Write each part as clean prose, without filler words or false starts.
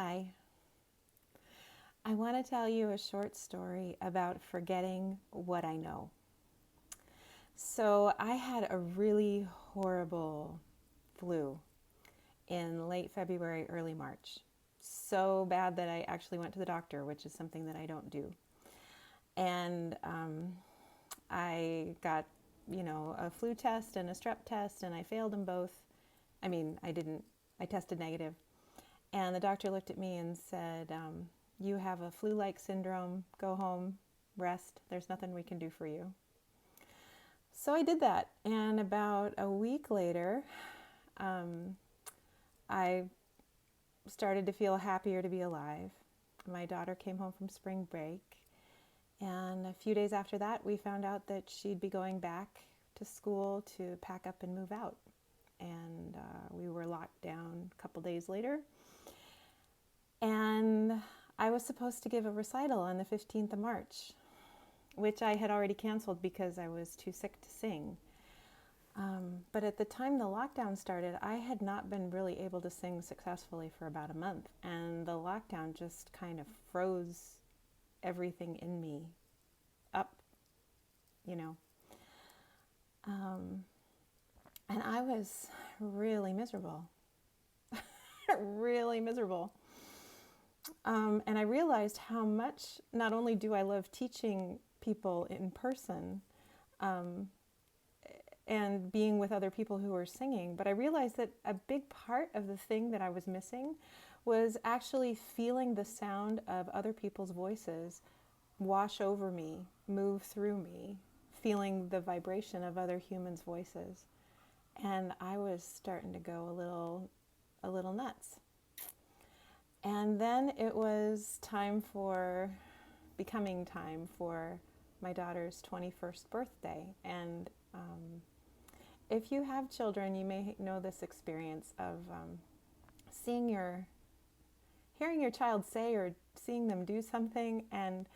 Hi. I want to tell you a short story about forgetting what I know. So, I had a really horrible flu in late February, early March. So bad that I actually went to the doctor, which is something that I don't do. And I got, a flu test and a strep test, and I failed them both. I didn't, I tested negative. And the doctor looked at me and said, you have a flu-like syndrome. Go home, rest. There's nothing we can do for you. So I did that. And about a week later, I started to feel happier to be alive. My daughter came home from spring break. And a few days after that, we found out that she'd be going back to school to pack up and move out. And we were locked down a couple days later. And I was supposed to give a recital on the 15th of March, which I had already canceled because I was too sick to sing. But at the time the lockdown started, I had not been really able to sing successfully for about a month. And the lockdown just kind of froze everything in me up, you know. And I was really miserable, really miserable. And I realized how much, not only do I love teaching people in person and being with other people who are singing, but I realized that a big part of the thing that I was missing was actually feeling the sound of other people's voices wash over me, move through me, feeling the vibration of other humans' voices. And I was starting to go a little nuts. And then it was becoming time for my daughter's 21st birthday. And if you have children, you may know this experience of hearing your child say or seeing them do something, and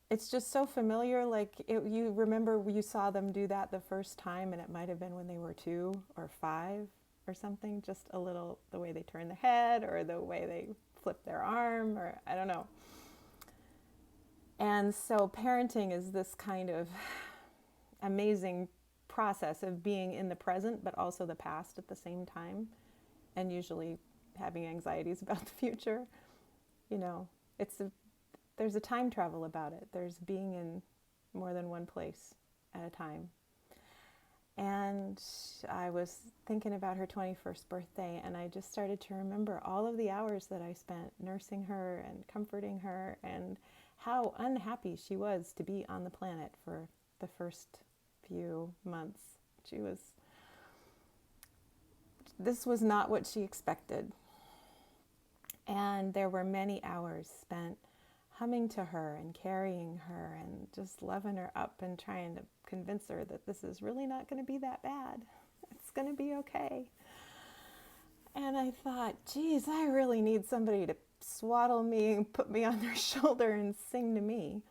it's just so familiar. You remember you saw them do that the first time, and it might have been when they were 2 or 5 or something, just a little, the way they turn their head or the way they flip their arm, or I don't know. And so parenting is this kind of amazing process of being in the present but also the past at the same time, and usually having anxieties about the future. You know, there's a time travel about it. There's being in more than one place at a time. And I was thinking about her 21st birthday, and I just started to remember all of the hours that I spent nursing her and comforting her, and how unhappy she was to be on the planet for the first few months. This was not what she expected. And there were many hours spent humming to her and carrying her and just loving her up and trying to convince her that this is really not going to be that bad. It's going to be okay. And I thought, geez, I really need somebody to swaddle me and put me on their shoulder and sing to me.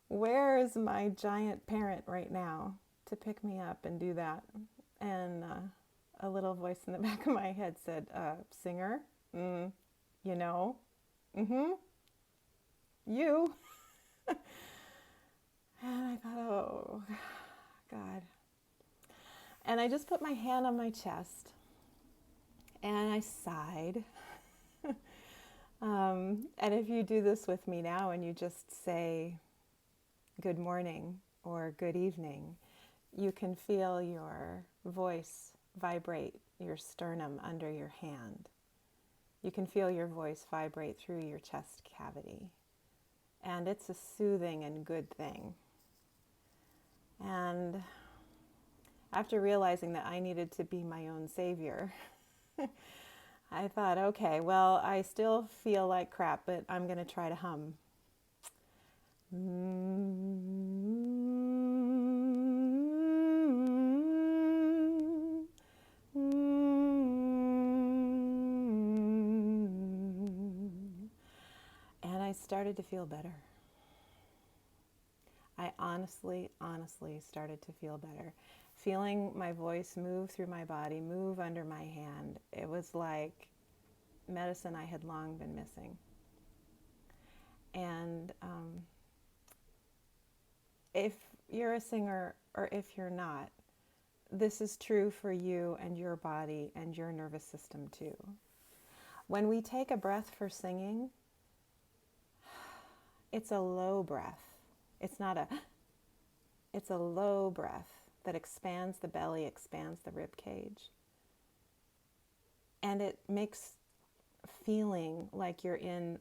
Where is my giant parent right now to pick me up and do that? And a little voice in the back of my head said, singer? You know? Mm-hmm. You? And I thought, oh, God. And I just put my hand on my chest and I sighed. And if you do this with me now and you just say good morning or good evening, you can feel your voice vibrate your sternum under your hand. You can feel your voice vibrate through your chest cavity. And it's a soothing and good thing. And after realizing that I needed to be my own savior, I thought, okay, well, I still feel like crap, but I'm going to try to hum. And I started to feel better. I honestly started to feel better. Feeling my voice move through my body, move under my hand. It was like medicine I had long been missing. And if you're a singer or if you're not, this is true for you and your body and your nervous system too. When we take a breath for singing, it's a low breath. It's a low breath that expands the belly, expands the rib cage. And it makes feeling like you're in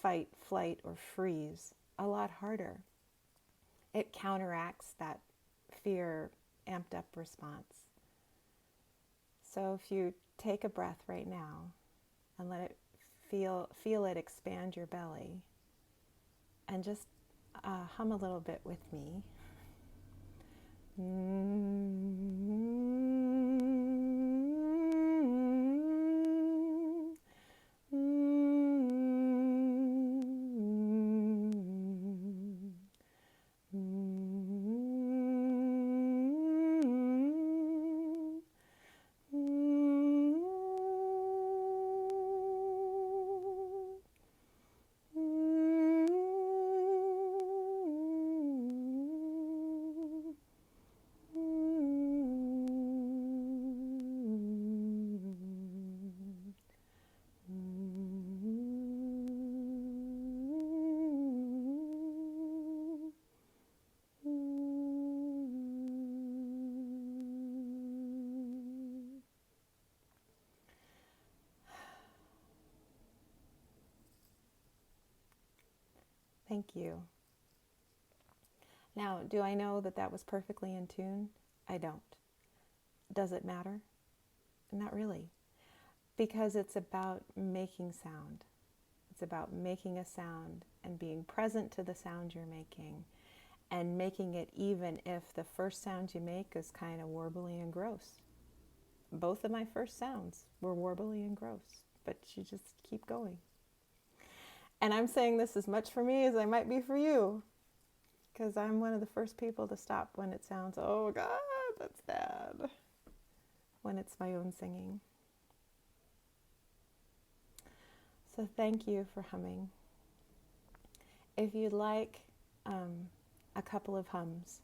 fight, flight, or freeze a lot harder. It counteracts that fear, amped up response. So if you take a breath right now and let it feel it expand your belly, and just hum a little bit with me. Thank you. Now, do I know that that was perfectly in tune? I don't. Does it matter? Not really. Because it's about making sound. It's about making a sound and being present to the sound you're making, and making it even if the first sound you make is kind of warbly and gross. Both of my first sounds were warbly and gross, but you just keep going. And I'm saying this as much for me as I might be for you, because I'm one of the first people to stop when it sounds, oh God, that's bad, when it's my own singing. So thank you for humming. If you'd like a couple of hums,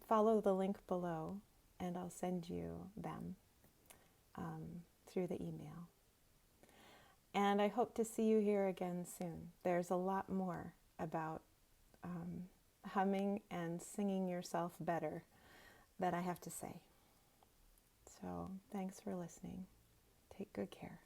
follow the link below and I'll send you them through the email. And I hope to see you here again soon. There's a lot more about humming and singing yourself better that I have to say. So thanks for listening. Take good care.